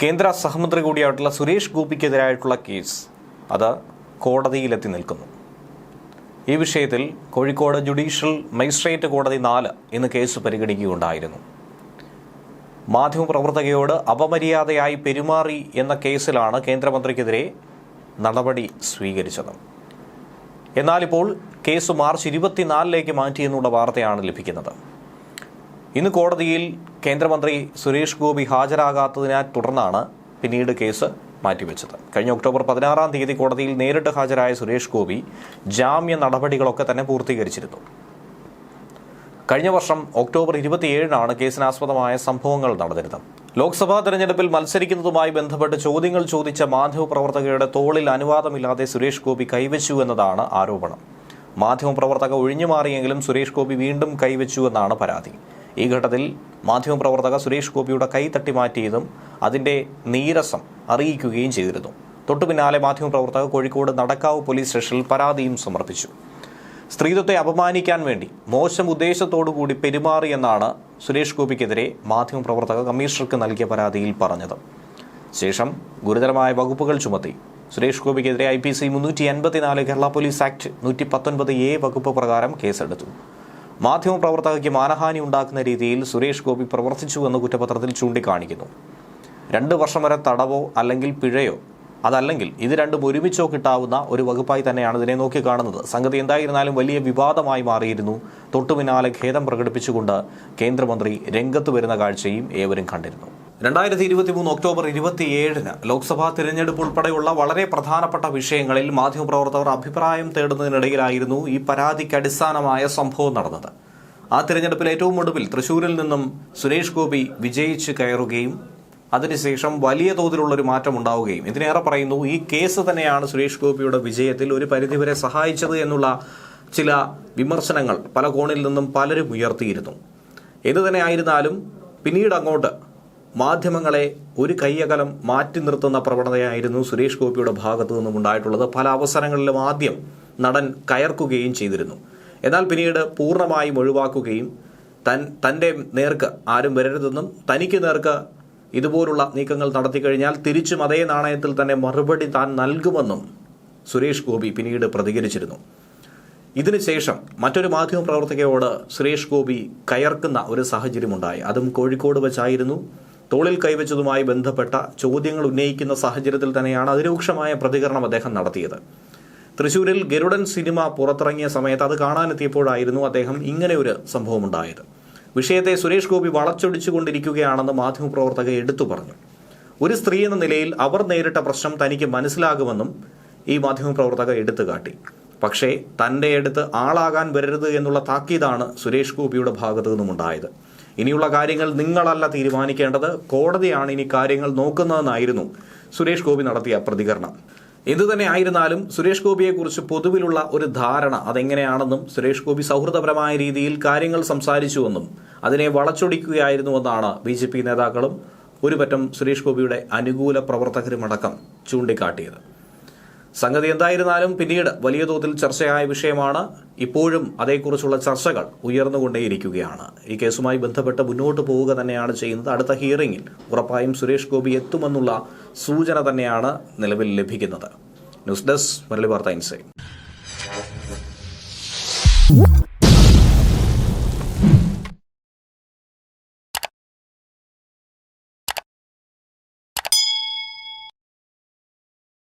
കേന്ദ്ര സഹമന്ത്രി കൂടിയായിട്ടുള്ള സുരേഷ് ഗോപിക്കെതിരായിട്ടുള്ള കേസ് അത് കോടതിയിലെത്തി നിൽക്കുന്നു. ഈ വിഷയത്തിൽ കോഴിക്കോട് ജുഡീഷ്യൽ മജിസ്ട്രേറ്റ് കോടതി 4 ഇന്ന് കേസ് പരിഗണിക്കുകയുണ്ടായിരുന്നു. മാധ്യമപ്രവർത്തകയോട് അപമര്യാദയായി പെരുമാറി എന്ന കേസിലാണ് കേന്ദ്രമന്ത്രിക്കെതിരെ നടപടി സ്വീകരിച്ചത്. എന്നാൽ ഇപ്പോൾ കേസ് മാർച്ച് 24 മാറ്റിയെന്നുള്ള വാർത്തയാണ് ലഭിക്കുന്നത്. ഇന്ന് കോടതിയിൽ കേന്ദ്രമന്ത്രി സുരേഷ് ഗോപി ഹാജരാകാത്തതിനെ തുടർന്നാണ് പിന്നീട് കേസ് മാറ്റിവെച്ചത്. കഴിഞ്ഞ ഒക്ടോബർ 16 കോടതിയിൽ നേരിട്ട് ഹാജരായ സുരേഷ് ഗോപി ജാമ്യ നടപടികളൊക്കെ തന്നെ പൂർത്തീകരിച്ചിരുന്നു. കഴിഞ്ഞ വർഷം ഒക്ടോബർ 27 കേസിനാസ്പദമായ സംഭവങ്ങൾ നടന്നിരുന്നത്. ലോക്സഭാ തെരഞ്ഞെടുപ്പിൽ മത്സരിക്കുന്നതുമായി ബന്ധപ്പെട്ട് ചോദ്യങ്ങൾ ചോദിച്ച മാധ്യമപ്രവർത്തകരുടെ തോളിൽ അനുവാദമില്ലാതെ സുരേഷ് ഗോപി കൈവച്ചു എന്നതാണ് ആരോപണം. മാധ്യമപ്രവർത്തക ഒഴിഞ്ഞുമാറിയെങ്കിലും സുരേഷ് ഗോപി വീണ്ടും കൈവച്ചു എന്നാണ് പരാതി. ഈ ഘട്ടത്തിൽ മാധ്യമപ്രവർത്തക സുരേഷ് ഗോപിയുടെ കൈ തട്ടിമാറ്റിയതും അതിന്റെ നീരസം അറിയിക്കുകയും ചെയ്തിരുന്നു. തൊട്ടുപിന്നാലെ മാധ്യമപ്രവർത്തക കോഴിക്കോട് നടക്കാവ് പോലീസ് സ്റ്റേഷനിൽ പരാതിയും സമർപ്പിച്ചു. സ്ത്രീത്വത്തെ അപമാനിക്കാൻ വേണ്ടി മോശം ഉദ്ദേശത്തോടുകൂടി പെരുമാറി എന്നാണ് സുരേഷ് ഗോപിക്കെതിരെ മാധ്യമപ്രവർത്തക കമ്മീഷണർക്ക് നൽകിയ പരാതിയിൽ പറഞ്ഞത്. ശേഷം ഗുരുതരമായ വകുപ്പുകൾ ചുമത്തി സുരേഷ് ഗോപിക്കെതിരെ IPC 354 Kerala police act 119A വകുപ്പ് പ്രകാരം കേസെടുത്തു. മാധ്യമപ്രവർത്തകയ്ക്ക് മാനഹാനി ഉണ്ടാക്കുന്ന രീതിയിൽ സുരേഷ് ഗോപി പ്രവർത്തിച്ചുവെന്ന് കുറ്റപത്രത്തിൽ ചൂണ്ടിക്കാണിക്കുന്നു. 2 വർഷം വരെ തടവോ അല്ലെങ്കിൽ പിഴയോ അതല്ലെങ്കിൽ ഇത് രണ്ടും ഒരുമിച്ചോ കിട്ടാവുന്ന ഒരു വകുപ്പായി തന്നെയാണ് ഇതിനെ നോക്കിക്കാണുന്നത്. സംഗതി എന്തായിരുന്നാലും വലിയ വിവാദമായി മാറിയിരുന്നു. തൊട്ടുപിന്നാലെ ഖേദം പ്രകടിപ്പിച്ചുകൊണ്ട് കേന്ദ്രമന്ത്രി രംഗത്ത് വരുന്ന കാഴ്ചയും ഏവരും കണ്ടിരുന്നു. 2023 ഒക്ടോബർ 27 ലോക്സഭാ തിരഞ്ഞെടുപ്പ് ഉൾപ്പെടെയുള്ള വളരെ പ്രധാനപ്പെട്ട വിഷയങ്ങളിൽ മാധ്യമപ്രവർത്തകർ അഭിപ്രായം തേടുന്നതിനിടയിലായിരുന്നു ഈ പരാതിക്ക് അടിസ്ഥാനമായ സംഭവം നടന്നത്. ആ തിരഞ്ഞെടുപ്പിൽ ഏറ്റവും ഒടുവിൽ തൃശൂരിൽ നിന്നും സുരേഷ് ഗോപി വിജയിച്ച് കയറുകയും അതിനുശേഷം വലിയ തോതിലുള്ളൊരു മാറ്റം ഉണ്ടാവുകയും ഇതിനേറെ പറയുന്നു ഈ കേസ് തന്നെയാണ് സുരേഷ് ഗോപിയുടെ വിജയത്തിൽ ഒരു പരിധിവരെ സഹായിച്ചത് എന്നുള്ള ചില വിമർശനങ്ങൾ പല കോണിൽ നിന്നും പലരും ഉയർത്തിയിരുന്നു. എന്തു തന്നെ ആയിരുന്നാലും പിന്നീട് അങ്ങോട്ട് മാധ്യമങ്ങളെ ഒരു കയ്യകലം മാറ്റി നിർത്തുന്ന പ്രവണതയായിരുന്നു സുരേഷ് ഗോപിയുടെ ഭാഗത്തു നിന്നും ഉണ്ടായിട്ടുള്ളത്. പല അവസരങ്ങളിലും ആദ്യം നടൻ കയർക്കുകയും ചെയ്തിരുന്നു. എന്നാൽ പിന്നീട് പൂർണ്ണമായും ഒഴിവാക്കുകയും തൻ്റെ നേർക്ക് ആരും വരരുതെന്നും തനിക്ക് നേർക്ക് ഇതുപോലുള്ള നീക്കങ്ങൾ നടത്തിക്കഴിഞ്ഞാൽ തിരിച്ചും അതേ നാണയത്തിൽ തന്നെ മറുപടി താൻ നൽകുമെന്നും സുരേഷ് ഗോപി പിന്നീട് പ്രതികരിച്ചിരുന്നു. ഇതിനുശേഷം മറ്റൊരു മാധ്യമപ്രവർത്തകയോട് സുരേഷ് ഗോപി കയർക്കുന്ന ഒരു സാഹചര്യമുണ്ടായി. അതും കോഴിക്കോട് വെച്ചായിരുന്നു. തോളിൽ കൈവച്ചതുമായി ബന്ധപ്പെട്ട ചോദ്യങ്ങൾ ഉന്നയിക്കുന്ന സാഹചര്യത്തിൽ തന്നെയാണ് അതിരൂക്ഷമായ പ്രതികരണം അദ്ദേഹം നടത്തിയത്. തൃശൂരിൽ ഗരുഡൻ സിനിമ പുറത്തിറങ്ങിയ സമയത്ത് അത് കാണാനെത്തിയപ്പോഴായിരുന്നു അദ്ദേഹം ഇങ്ങനെ ഒരു സംഭവം ഉണ്ടായത്. വിഷയത്തെ സുരേഷ് ഗോപി വളച്ചൊടിച്ചുകൊണ്ടിരിക്കുകയാണെന്ന് മാധ്യമപ്രവർത്തക എടുത്തു പറഞ്ഞു. ഒരു സ്ത്രീ എന്ന നിലയിൽ അവർ നേരിട്ട പ്രശ്നം തനിക്ക് മനസ്സിലാകുമെന്നും ഈ മാധ്യമപ്രവർത്തക എടുത്തു കാട്ടി. പക്ഷേ തൻ്റെ അടുത്ത് ആളാകാൻ വരരുത് എന്നുള്ള താക്കീതാണ് സുരേഷ് ഗോപിയുടെ ഭാഗത്തു നിന്നും ഉണ്ടായത്. ഇനിയുള്ള കാര്യങ്ങൾ നിങ്ങളല്ല തീരുമാനിക്കേണ്ടത്, കോടതിയാണ് ഇനി കാര്യങ്ങൾ നോക്കുന്നതെന്നായിരുന്നു സുരേഷ് ഗോപി നടത്തിയ പ്രതികരണം. എന്തുതന്നെ ആയിരുന്നാലും സുരേഷ് ഗോപിയെക്കുറിച്ച് പൊതുവിലുള്ള ഒരു ധാരണ അതെങ്ങനെയാണെന്നും സുരേഷ് ഗോപി സൗഹൃദപരമായ രീതിയിൽ കാര്യങ്ങൾ സംസാരിച്ചുവെന്നും അതിനെ വളച്ചൊടിക്കുകയായിരുന്നുവെന്നാണ് BJP നേതാക്കളും ഒരുപറ്റം സുരേഷ് ഗോപിയുടെ അനുകൂല പ്രവർത്തകരുമടക്കം ചൂണ്ടിക്കാട്ടിയത്. സംഗതി എന്തായിരുന്നാലും പിന്നീട് വലിയ തോതിൽ ചർച്ചയായ വിഷയമാണ്. ഇപ്പോഴും അതേക്കുറിച്ചുള്ള ചർച്ചകൾ ഉയർന്നുകൊണ്ടേയിരിക്കുകയാണ്. ഈ കേസുമായി ബന്ധപ്പെട്ട് മുന്നോട്ട് പോവുക തന്നെയാണ് ചെയ്യുന്നത്. അടുത്ത ഹിയറിംഗിൽ ഉറപ്പായും സുരേഷ് ഗോപി എത്തുമെന്നുള്ള സൂചന തന്നെയാണ് നിലവിൽ ലഭിക്കുന്നത്. ന്യൂസ് ഡെസ്ക് മലയാളി വാർത്ത ഇൻസൈറ്റ്.